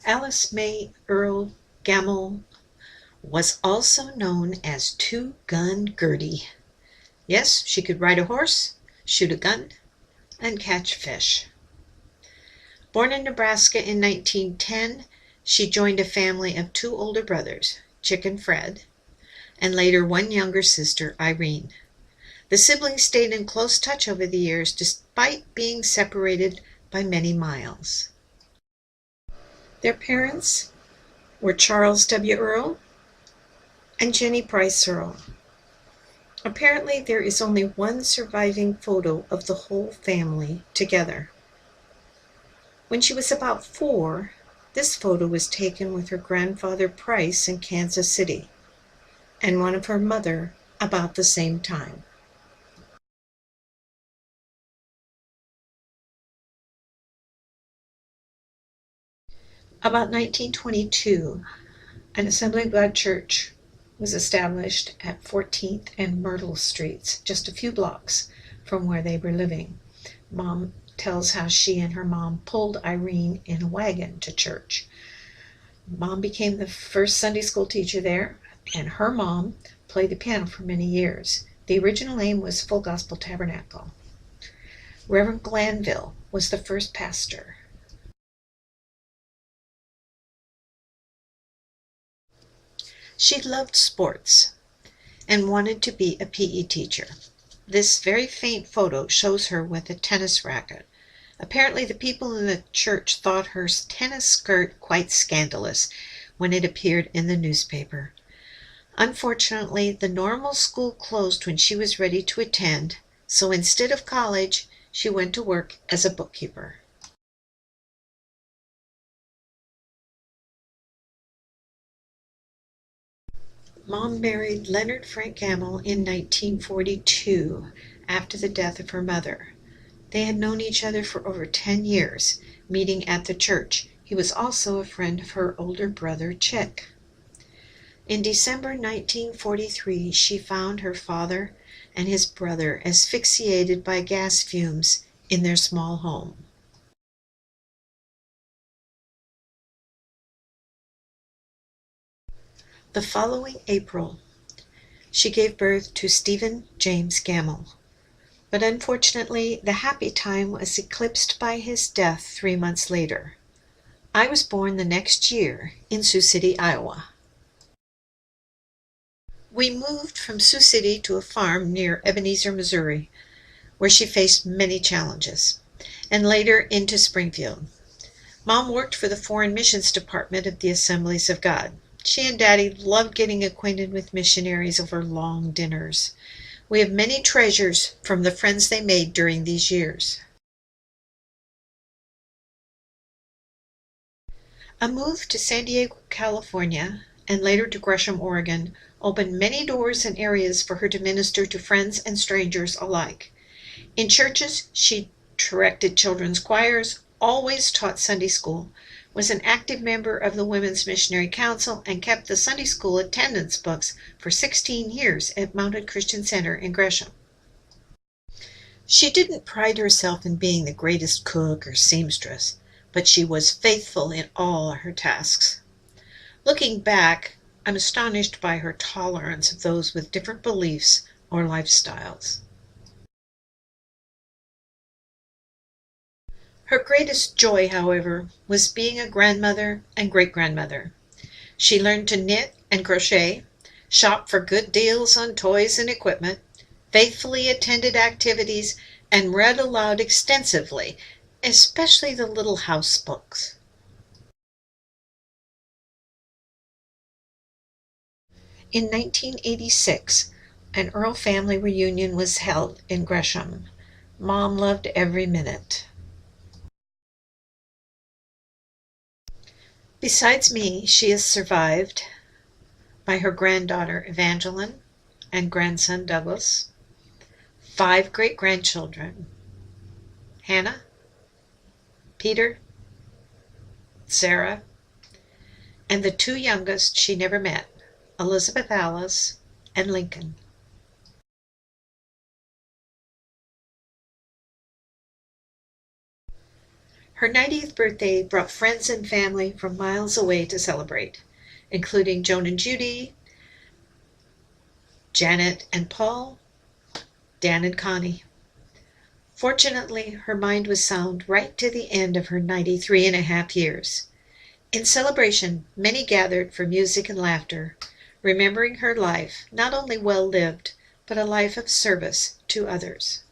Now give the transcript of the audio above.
Alice May Earl Gamel was also known as Two-Gun Gertie. Yes, she could ride a horse, shoot a gun, and catch fish. Born in Nebraska in 1910, she joined a family of two older brothers, Chick and Fred, and later one younger sister, Irene. The siblings stayed in close touch over the years despite being separated by many miles. Their parents were Charles W. Earl and Jenny Price Earl. Apparently, there is only one surviving photo of the whole family together. When she was about 4, this photo was taken with her grandfather Price in Kansas City, and one of her mother about the same time. About 1922, an Assembly of God church was established at 14th and Myrtle Streets, just a few blocks from where they were living. Mom tells how she and her mom pulled Irene in a wagon to church. Mom became the first Sunday school teacher there, and her mom played the piano for many years. The original name was Full Gospel Tabernacle. Reverend Glanville was the first pastor. She loved sports and wanted to be a PE teacher. This very faint photo shows her with a tennis racket. Apparently, the people in the church thought her tennis skirt quite scandalous when it appeared in the newspaper. Unfortunately, the normal school closed when she was ready to attend, so instead of college, she went to work as a bookkeeper. Mom married Leonard Frank Gamel in 1942 after the death of her mother. They had known each other for over 10 years, meeting at the church. He was also a friend of her older brother, Chick. In December 1943, she found her father and his brother asphyxiated by gas fumes in their small home. The following April, she gave birth to Stephen James Gamel. But unfortunately, the happy time was eclipsed by his death 3 months later. I was born the next year in Sioux City, Iowa. We moved from Sioux City to a farm near Ebenezer, Missouri, where she faced many challenges, and later into Springfield. Mom worked for the Foreign Missions Department of the Assemblies of God. She and Daddy loved getting acquainted with missionaries over long dinners. We have many treasures from the friends they made during these years. A move to San Diego, California, and later to Gresham, Oregon, opened many doors and areas for her to minister to friends and strangers alike. In churches, she directed children's choirs, always taught Sunday school, was an active member of the Women's Missionary Council, and kept the Sunday school attendance books for 16 years at Mounted Christian Center in Gresham. She didn't pride herself in being the greatest cook or seamstress, but she was faithful in all her tasks. Looking back, I'm astonished by her tolerance of those with different beliefs or lifestyles. Her greatest joy, however, was being a grandmother and great-grandmother. She learned to knit and crochet, shop for good deals on toys and equipment, faithfully attended activities, and read aloud extensively, especially the little house books. In 1986, an Earl family reunion was held in Gresham. Mom loved every minute. Besides me, she is survived by her granddaughter Evangeline and grandson Douglas, 5 great-grandchildren, Hannah, Peter, Sarah, and the 2 youngest she never met, Elizabeth Alice and Lincoln. Her 90th birthday brought friends and family from miles away to celebrate, including Joan and Judy, Janet and Paul, Dan and Connie. Fortunately, her mind was sound right to the end of her 93 and a half years. In celebration, many gathered for music and laughter, remembering her life not only well lived, but a life of service to others.